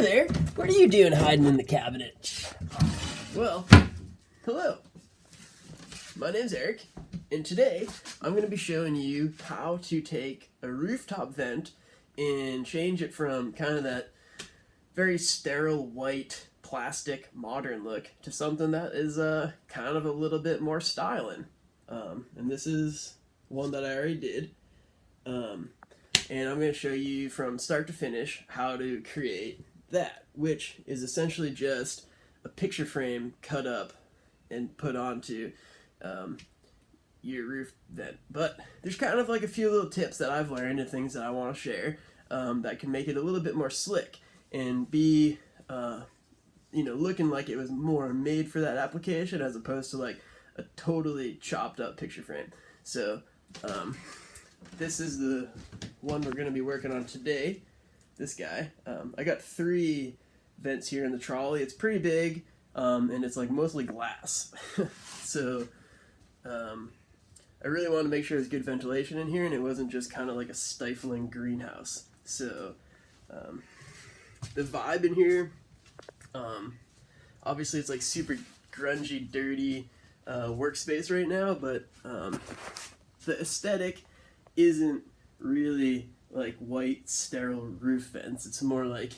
there, what are you doing hiding in the cabinet? Well, hello. My name's Eric, and today I'm going to be showing you how to take a rooftop vent and change it from kind of that very sterile white plastic modern look to something that is kind of a little bit more styling. And this is one that I already did. And I'm going to show you from start to finish how to create that, which is essentially just a picture frame cut up and put onto your roof vent. But there's kind of like a few little tips that I've learned and things that I want to share that can make it a little bit more slick and be looking like it was more made for that application as opposed to like a totally chopped up picture frame. So this is the one we're going to be working on today. This guy. I got 3 vents here in the trolley. It's pretty big, and it's like mostly glass. So I really wanted to make sure there's good ventilation in here and it wasn't just kind of like a stifling greenhouse. So the vibe in here, obviously it's like super grungy, dirty workspace right now, but the aesthetic isn't really like white sterile roof vents. It's more like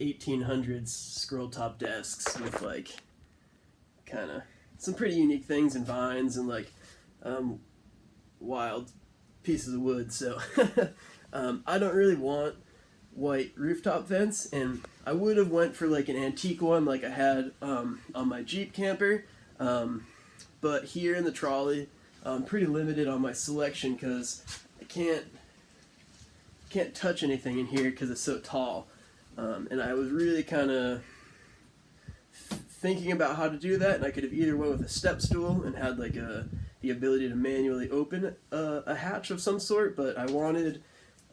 1800s scroll top desks with like kind of some pretty unique things and vines and like wild pieces of wood. So I don't really want white rooftop vents, and I would have went for like an antique one like I had on my Jeep camper, but here in the trolley I'm pretty limited on my selection because I can't touch anything in here because it's so tall, and I was really kind of thinking about how to do that, and I could have either went with a step stool and had like the ability to manually open a hatch of some sort, but I wanted,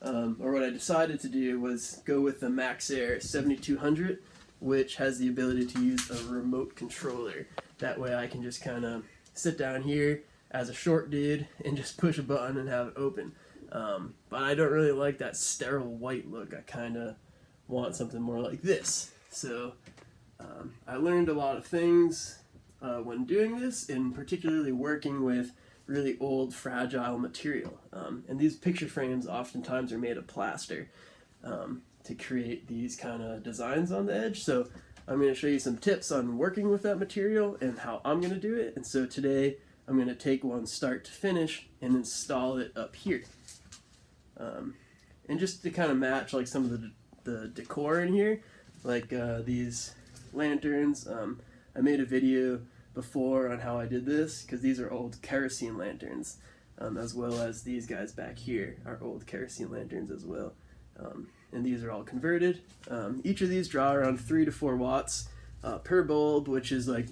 or what I decided to do was go with the Maxair 7200, which has the ability to use a remote controller. That way I can just kind of sit down here as a short dude and just push a button and have it open. But I don't really like that sterile white look. I kind of want something more like this. So I learned a lot of things when doing this, and particularly working with really old, fragile material. And these picture frames oftentimes are made of plaster to create these kind of designs on the edge. So I'm going to show you some tips on working with that material and how I'm going to do it. And so today I'm going to take one start to finish and install it up here. And just to kind of match like some of the decor in here, like these lanterns. I made a video before on how I did this because these are old kerosene lanterns, as well as these guys back here are old kerosene lanterns as well. And these are all converted. Each of these draw around 3 to 4 watts per bulb, which is like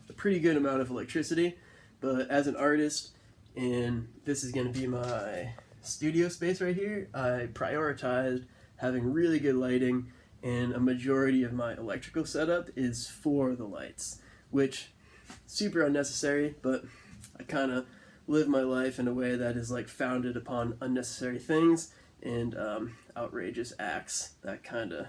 a pretty good amount of electricity. But as an artist, and this is going to be my studio space right here, I prioritized having really good lighting, and a majority of my electrical setup is for the lights, which super unnecessary, but I kind of live my life in a way that is like founded upon unnecessary things and outrageous acts that kind of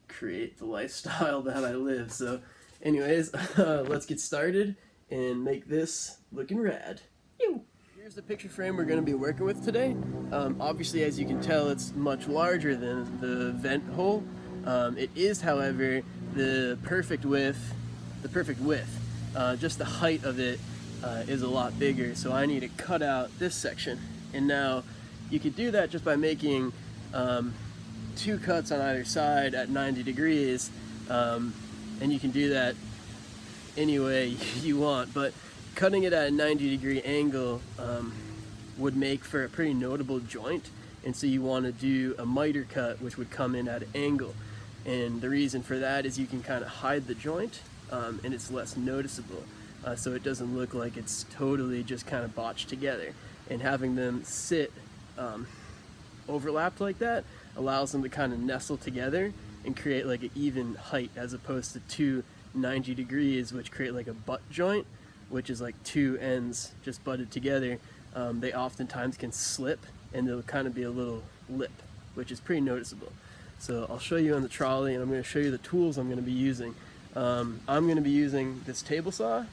create the lifestyle that I live. So anyways, let's get started and make this looking rad. Here's the picture frame we're going to be working with today. Obviously, as you can tell, it's much larger than the vent hole. It is, however, the perfect width. Just the height of it is a lot bigger, so I need to cut out this section. And now you could do that just by making 2 cuts on either side at 90 degrees, and you can do that any way you want, but cutting it at a 90-degree angle would make for a pretty notable joint, and so you want to do a miter cut, which would come in at an angle. And the reason for that is you can kind of hide the joint, and it's less noticeable, so it doesn't look like it's totally just kind of botched together. And having them sit overlapped like that allows them to kind of nestle together and create like an even height, as opposed to 2 90 degrees, which create like a butt joint, which is like 2 ends just butted together. They oftentimes can slip and there'll kind of be a little lip, which is pretty noticeable. So I'll show you on the trolley, and I'm going to show you the tools I'm going to be using. I'm going to be using this table saw,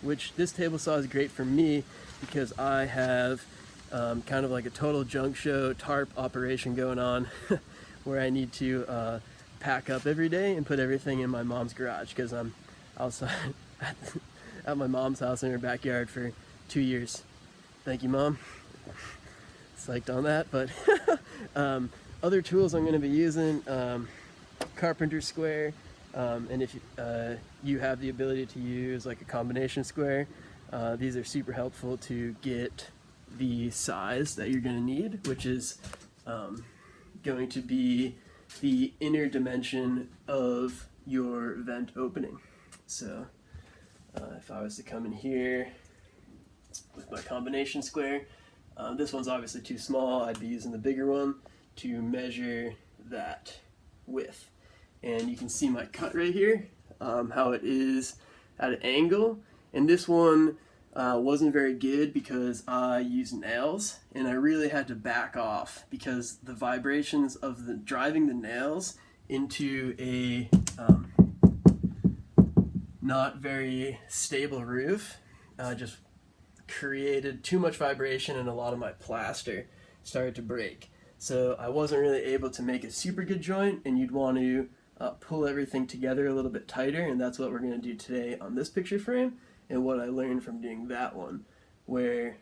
which this table saw is great for me because I have kind of like a total junk show tarp operation going on where I need to pack up every day and put everything in my mom's garage because I'm outside at my mom's house in her backyard for 2 years. Thank you, Mom. Psyched on that. But other tools I'm going to be using, carpenter square, and if you have the ability to use like a combination square, these are super helpful to get the size that you're going to need, which is going to be the inner dimension of your vent opening. So if I was to come in here with my combination square, this one's obviously too small. I'd be using the bigger one to measure that width. And you can see my cut right here, how it is at an angle. And this one wasn't very good because I used nails, and I really had to back off because the vibrations of the driving the nails into a not very stable roof just created too much vibration, and a lot of my plaster started to break. So I wasn't really able to make a super good joint, and you'd want to pull everything together a little bit tighter, and that's what we're going to do today on this picture frame, and what I learned from doing that one, where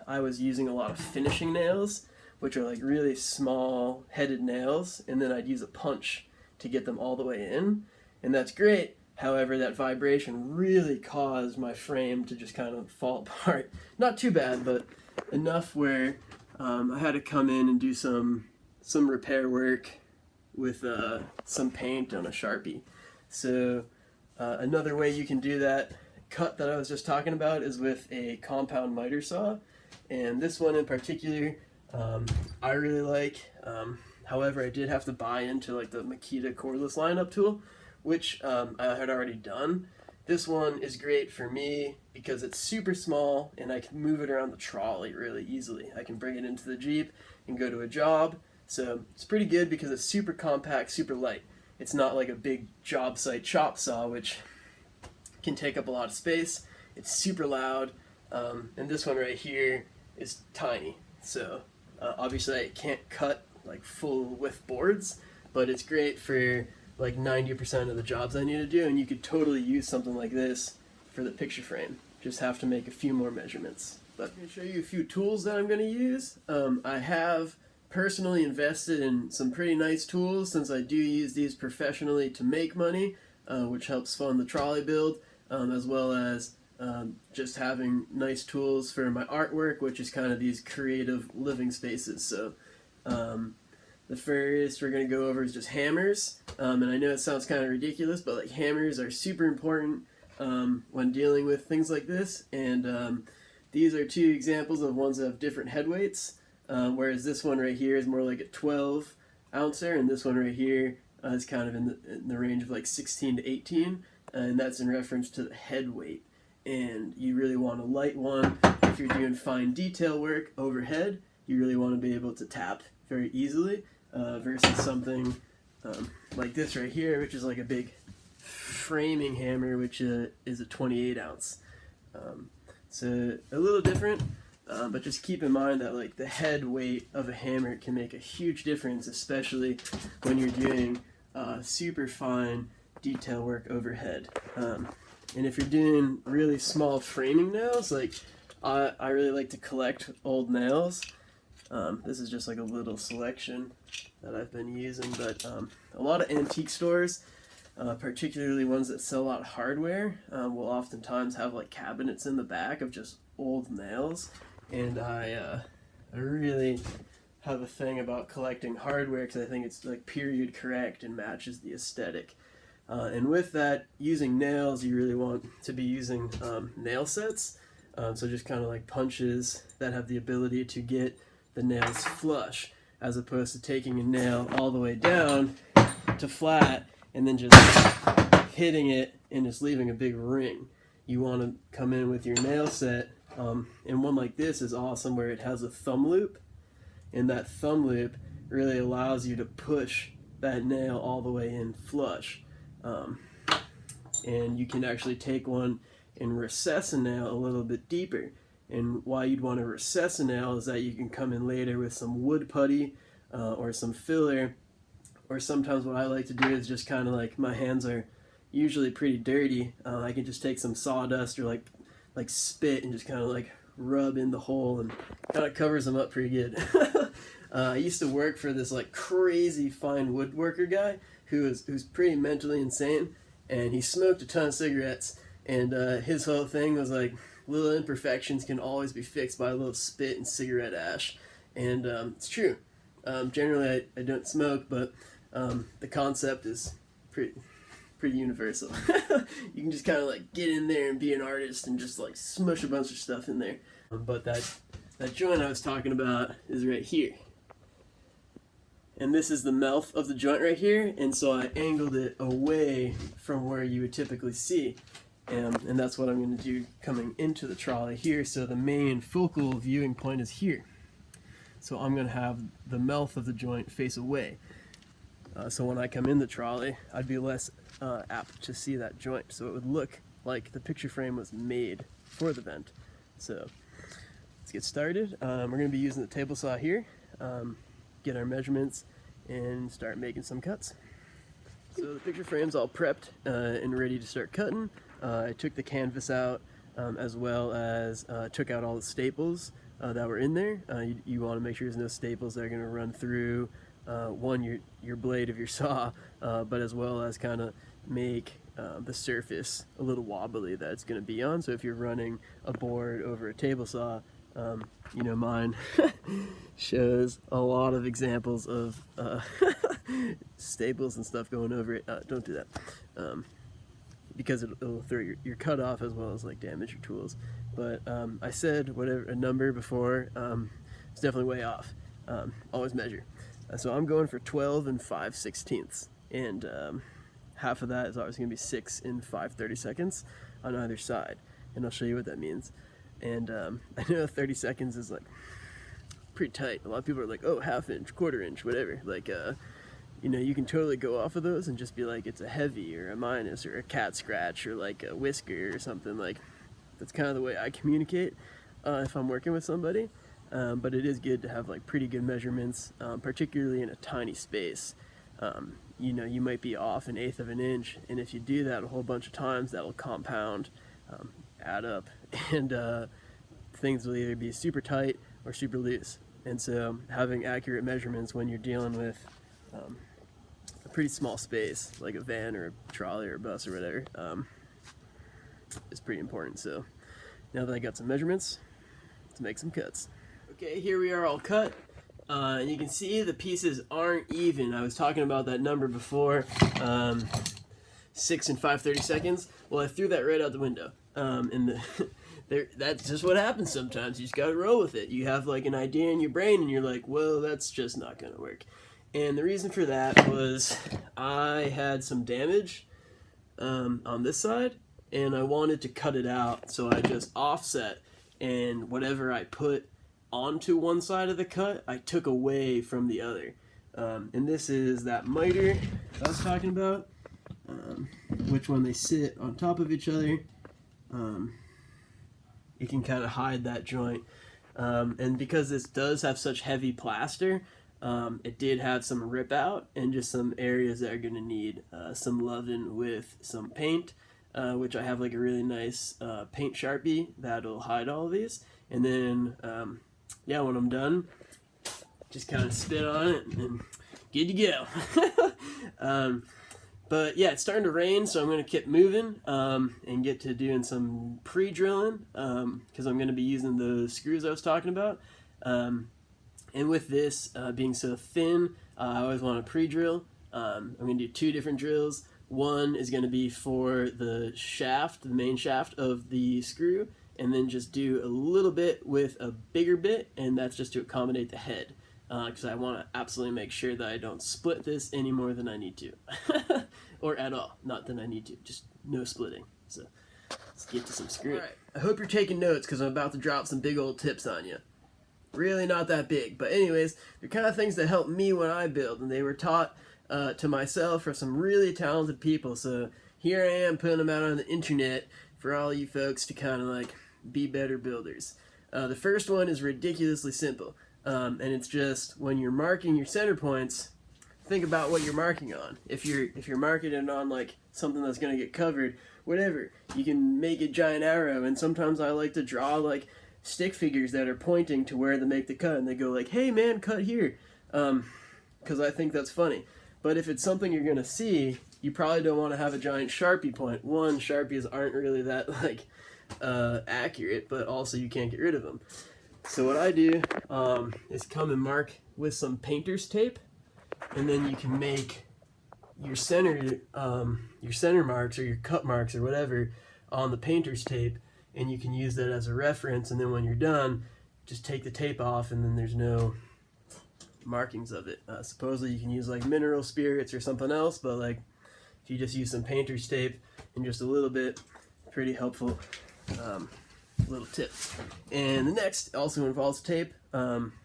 I was using a lot of finishing nails, which are like really small headed nails, and then I'd use a punch to get them all the way in, and that's great. However, that vibration really caused my frame to just kind of fall apart. Not too bad, but enough where I had to come in and do some repair work with some paint on a Sharpie. So another way you can do that cut that I was just talking about is with a compound miter saw. And this one in particular, I really like. However, I did have to buy into like the Makita cordless lineup tool, which I had already done. This one is great for me because it's super small and I can move it around the trolley really easily. I can bring it into the Jeep and go to a job. So it's pretty good because it's super compact, super light. It's not like a big job site chop saw, which can take up a lot of space. It's super loud. And this one right here is tiny. So obviously I can't cut like full width boards, but it's great for like 90% of the jobs I need to do, and you could totally use something like this for the picture frame. Just have to make a few more measurements. But I'm going to show you a few tools that I'm going to use. I have personally invested in some pretty nice tools since I do use these professionally to make money, which helps fund the trolley build, as well as just having nice tools for my artwork, which is kind of these creative living spaces. So the first we're going to go over is just hammers, and I know it sounds kind of ridiculous, but like hammers are super important when dealing with things like this, and these are two examples of ones that have different head weights, whereas this one right here is more like a 12 ouncer, and this one right here is kind of in the range of like 16 to 18, and that's in reference to the head weight. And you really want a light one if you're doing fine detail work overhead. You really want to be able to tap very easily, versus something like this right here, which is like a big framing hammer, which is a 28 ounce. So a little different, but just keep in mind that like the head weight of a hammer can make a huge difference, especially when you're doing super fine detail work overhead. And if you're doing really small framing nails, like I really like to collect old nails. This is just like a little selection that I've been using, but a lot of antique stores, particularly ones that sell a lot of hardware, will oftentimes have like cabinets in the back of just old nails, and I really have a thing about collecting hardware because I think it's like period correct and matches the aesthetic. And with that, using nails, you really want to be using nail sets, so just kind of like punches that have the ability to get the nails flush, as opposed to taking a nail all the way down to flat and then just hitting it and just leaving a big ring. You want to come in with your nail set, and one like this is awesome where it has a thumb loop, and that thumb loop really allows you to push that nail all the way in flush. And you can actually take one and recess a nail a little bit deeper. And why you'd want to recess a nail is that you can come in later with some wood putty or some filler, or sometimes what I like to do is just kind of like, my hands are usually pretty dirty, I can just take some sawdust or like spit and just kind of like rub in the hole, and kind of covers them up pretty good. I used to work for this like crazy fine woodworker guy who's pretty mentally insane, and he smoked a ton of cigarettes, and his whole thing was like, little imperfections can always be fixed by a little spit and cigarette ash. And it's true. Generally I don't smoke, but the concept is pretty universal. You can just kind of like get in there and be an artist and just like smush a bunch of stuff in there. But that joint I was talking about is right here. And this is the mouth of the joint right here, and so I angled it away from where you would typically see. And that's what I'm going to do coming into the trolley here. So the main focal viewing point is here. So I'm going to have the mouth of the joint face away. So when I come in the trolley, I'd be less apt to see that joint. So it would look like the picture frame was made for the vent. So let's get started. We're going to be using the table saw here, get our measurements, and start making some cuts. So the picture frame's all prepped and ready to start cutting. I took the canvas out, as well as took out all the staples that were in there. You want to make sure there's no staples that are going to run through your blade of your saw, but as well as kind of make the surface a little wobbly that it's going to be on. So if you're running a board over a table saw, mine shows a lot of examples of staples and stuff going over it. Don't do that, because it'll throw your cut off as well as like damage your tools. But I said a number before. It's definitely way off. Always measure. So I'm going for 12 and 5/16, and half of that is always going to be 6 and 5/32 on either side, and I'll show you what that means. And I know 30 seconds is like pretty tight. A lot of people are like, oh, half inch, quarter inch, whatever. Like, you can totally go off of those and just be like, it's a heavy or a minus or a cat scratch or like a whisker or something. Like, that's kind of the way I communicate if I'm working with somebody. But it is good to have like pretty good measurements, particularly in a tiny space. You might be off 1/8 of an inch, and if you do that a whole bunch of times, that will compound, add up, and things will either be super tight or super loose. And so having accurate measurements when you're dealing with a pretty small space, like a van or a trolley or a bus or whatever, is pretty important. So now that I got some measurements, let's make some cuts. Okay, here we are all cut. And you can see the pieces aren't even. I was talking about that number before, 6 and 5/32. Well, I threw that right out the window. That's just what happens sometimes. You just gotta roll with it. You have like an idea in your brain and you're like, well, that's just not gonna work. And the reason for that was I had some damage on this side, and I wanted to cut it out, so I just offset, and whatever I put onto one side of the cut, I took away from the other. And this is that miter I was talking about, which when they sit on top of each other, it can kind of hide that joint. And because this does have such heavy plaster, it did have some rip out and just some areas that are going to need some loving with some paint, which I have like a really nice paint Sharpie that'll hide all of these. And then when I'm done, just kind of spit on it and good to go. But yeah, it's starting to rain, so I'm going to keep moving and get to doing some pre-drilling, because I'm going to be using the screws I was talking about. And with this being so thin, I always want to pre-drill. I'm going to do 2 different drills. One is going to be for the shaft, the main shaft of the screw, and then just do a little bit with a bigger bit, and that's just to accommodate the head, because I want to absolutely make sure that I don't split this any more than I need to. Or at all. Not that I need to, just no splitting. So let's get to some screwing. Alright, I hope you're taking notes, because I'm about to drop some big old tips on you. really not that big. But anyways, they're kind of things that help me when I build, and they were taught to myself from some really talented people. So here I am putting them out on the internet for all you folks to kind of like be better builders. The first one is ridiculously simple, and it's just when you're marking your center points, think about what you're marking on. If you're marking it on like something that's going to get covered, whatever, you can make a giant arrow. And sometimes I like to draw like stick figures that are pointing to where to make the cut, and they go like, "Hey man, cut here," because I think that's funny. But if it's something you're going to see, you probably don't want to have a giant Sharpie point. One, Sharpies aren't really that like accurate, but also you can't get rid of them. So what I do is come and mark with some painter's tape, and then you can make your center marks or your cut marks or whatever on the painter's tape, and you can use that as a reference. And then when you're done, just take the tape off, and then there's no markings of it. Supposedly you can use like mineral spirits or something else, but like if you just use some painter's tape and just a little bit, pretty helpful little tip. And the next also involves tape,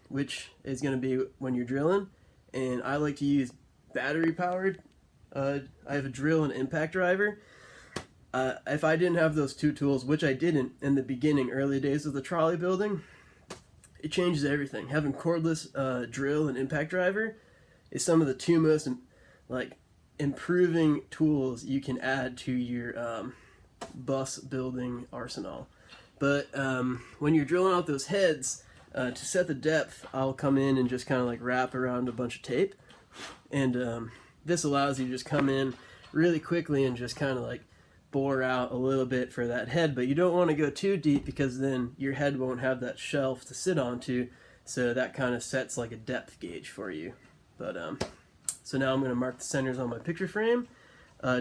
which is going to be when you're drilling, and I like to use battery powered. I have a drill and impact driver. If I didn't have those two tools, which I didn't in the beginning, early days of the trolley building, it changes everything. Having cordless drill and impact driver is some of the two most improving tools you can add to your bus building arsenal. But when you're drilling out those heads, to set the depth, I'll come in and just kind of like wrap around a bunch of tape, and this allows you to just come in really quickly and just kind of like bore out a little bit for that head. But you don't want to go too deep, because then your head won't have that shelf to sit onto, so that kind of sets like a depth gauge for you. But so now I'm going to mark the centers on my picture frame,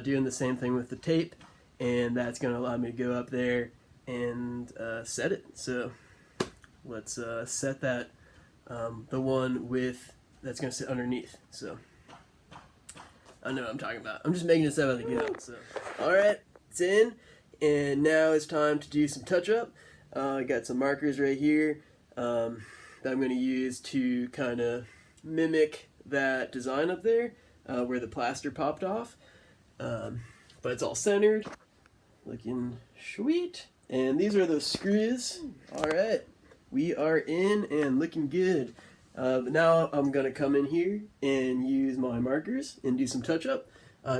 doing the same thing with the tape, and that's going to allow me to go up there and set it. So let's set that, the one with that's going to sit underneath. So I know what I'm talking about. I'm just making this up as I go. So alright, it's in, and now it's time to do some touch up. I got some markers right here that I'm going to use to kind of mimic that design up there where the plaster popped off, but it's all centered, looking sweet. And these are those screws. Alright, we are in and looking good. But now I'm going to come in here and use my markers and do some touch-up.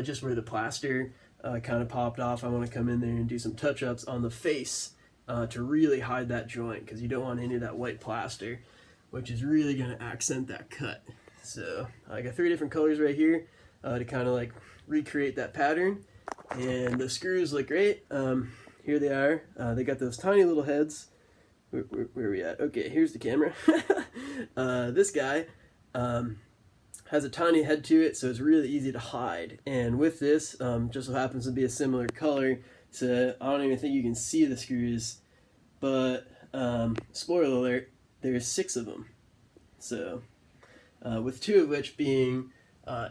Just where the plaster kind of popped off, I want to come in there and do some touch-ups on the face to really hide that joint, because you don't want any of that white plaster, which is really going to accent that cut. So I got 3 different colors right here to kind of like recreate that pattern. And the screws look great. Here they are. They got those tiny little heads. Where are we at? Okay, here's the camera. This guy has a tiny head to it, so it's really easy to hide. And with this, just so happens to be a similar color, so I don't even think you can see the screws. But spoiler alert, there's 6 of them. So with 2 of which being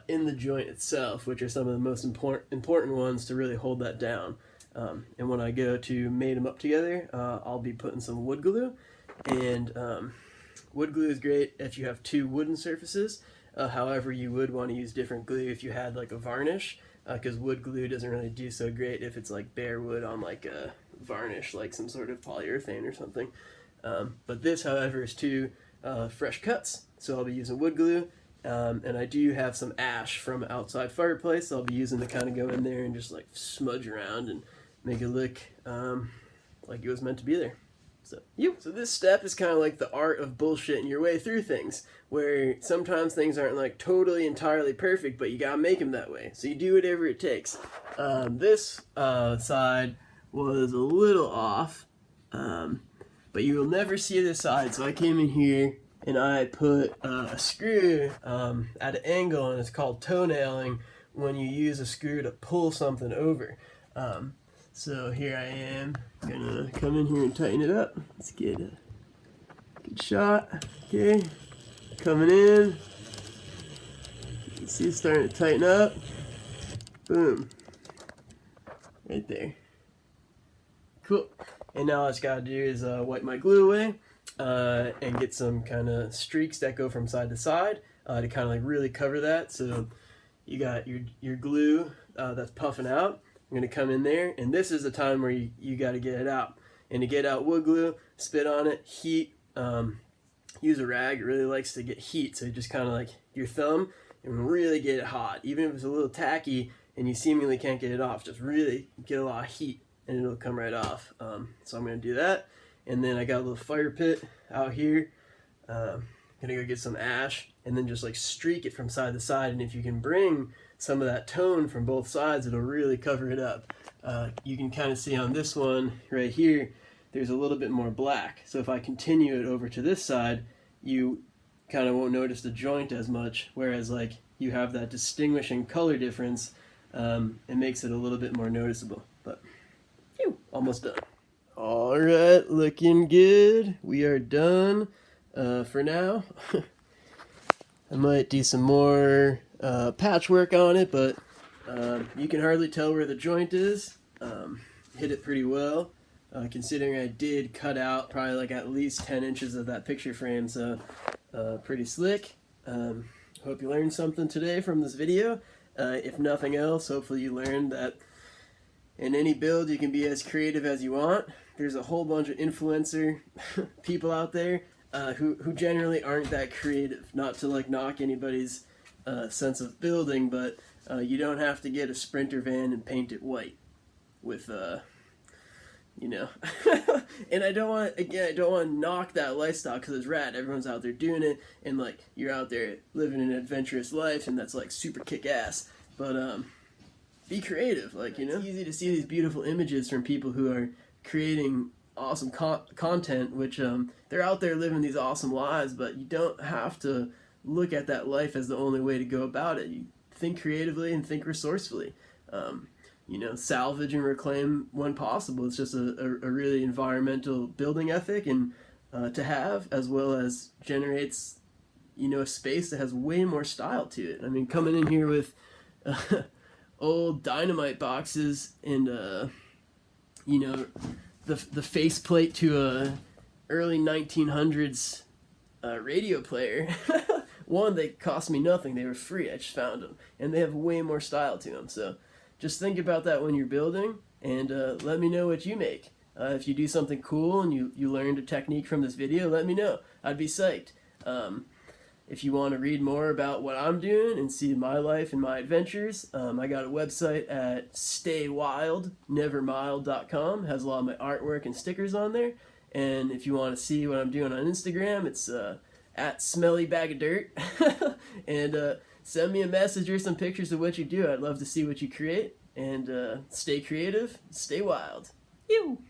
in the joint itself, which are some of the most important ones to really hold that down. And when I go to mate them up together, I'll be putting some wood glue. And wood glue is great if you have 2 wooden surfaces. However, you would want to use different glue if you had like a varnish, because wood glue doesn't really do so great if it's like bare wood on like a varnish, like some sort of polyurethane or something. But this, however, is 2 fresh cuts, so I'll be using wood glue. And I do have some ash from an outside fireplace, so I'll be using to kind of go in there and just like smudge around and make it look like it was meant to be there. So this step is kind of like the art of bullshitting your way through things, where sometimes things aren't like totally entirely perfect, but you gotta make them that way. So you do whatever it takes. This side was a little off, but you will never see this side. So I came in here and I put a screw at an angle, and it's called toenailing when you use a screw to pull something over. So here I am, gonna come in here and tighten it up. Let's get a good shot. Okay, coming in. You see it's starting to tighten up. Boom. Right there. Cool. And now all I just gotta do is wipe my glue away. and get some kind of streaks that go from side to side to kind of like really cover that. So you got your glue that's puffing out. I'm going to come in there, and this is the time where you got to get it out. And to get out wood glue, spit on it, heat, use a rag. It really likes to get heat, so just kind of like your thumb and really get it hot. Even if it's a little tacky and you seemingly can't get it off, just really get a lot of heat and it'll come right off. So I'm going to do that. And then I got a little fire pit out here. Gonna go get some ash and then just like streak it from side to side, and if you can bring some of that tone from both sides, it'll really cover it up. You can kind of see on this one right here, there's a little bit more black. So if I continue it over to this side, you kind of won't notice the joint as much, whereas like you have that distinguishing color difference. It makes it a little bit more noticeable. But phew, almost done. All right, looking good. We are done for now. I might do some more patchwork on it, but you can hardly tell where the joint is. Hit it pretty well, considering I did cut out probably like at least 10 inches of that picture frame, so pretty slick. Hope you learned something today from this video. If nothing else, hopefully you learned that in any build you can be as creative as you want. There's a whole bunch of influencer people out there who generally aren't that creative. Not to like knock anybody's sense of building, but you don't have to get a Sprinter van and paint it white with you know. And I don't want to knock that lifestyle, because it's rad. Everyone's out there doing it, and like you're out there living an adventurous life, and that's like super kick-ass. But be creative, like, you know. It's easy to see these beautiful images from people who are creating awesome content, which they're out there living these awesome lives, but you don't have to look at that life as the only way to go about it. You think creatively and think resourcefully. You know, salvage and reclaim when possible. It's just a really environmental building ethic and to have, as well as generates, you know, a space that has way more style to it. I mean, coming in here with old dynamite boxes and you know, the faceplate to a early 1900s radio player. One, they cost me nothing. They were free. I just found them, and they have way more style to them. So just think about that when you're building, and let me know what you make. If you do something cool and you learned a technique from this video, let me know. I'd be psyched. If you want to read more about what I'm doing and see my life and my adventures, I got a website at staywildnevermild.com. It has a lot of my artwork and stickers on there. And if you want to see what I'm doing on Instagram, it's at smellybagaddirt. And send me a message or some pictures of what you do. I'd love to see what you create. And stay creative, stay wild. Ew.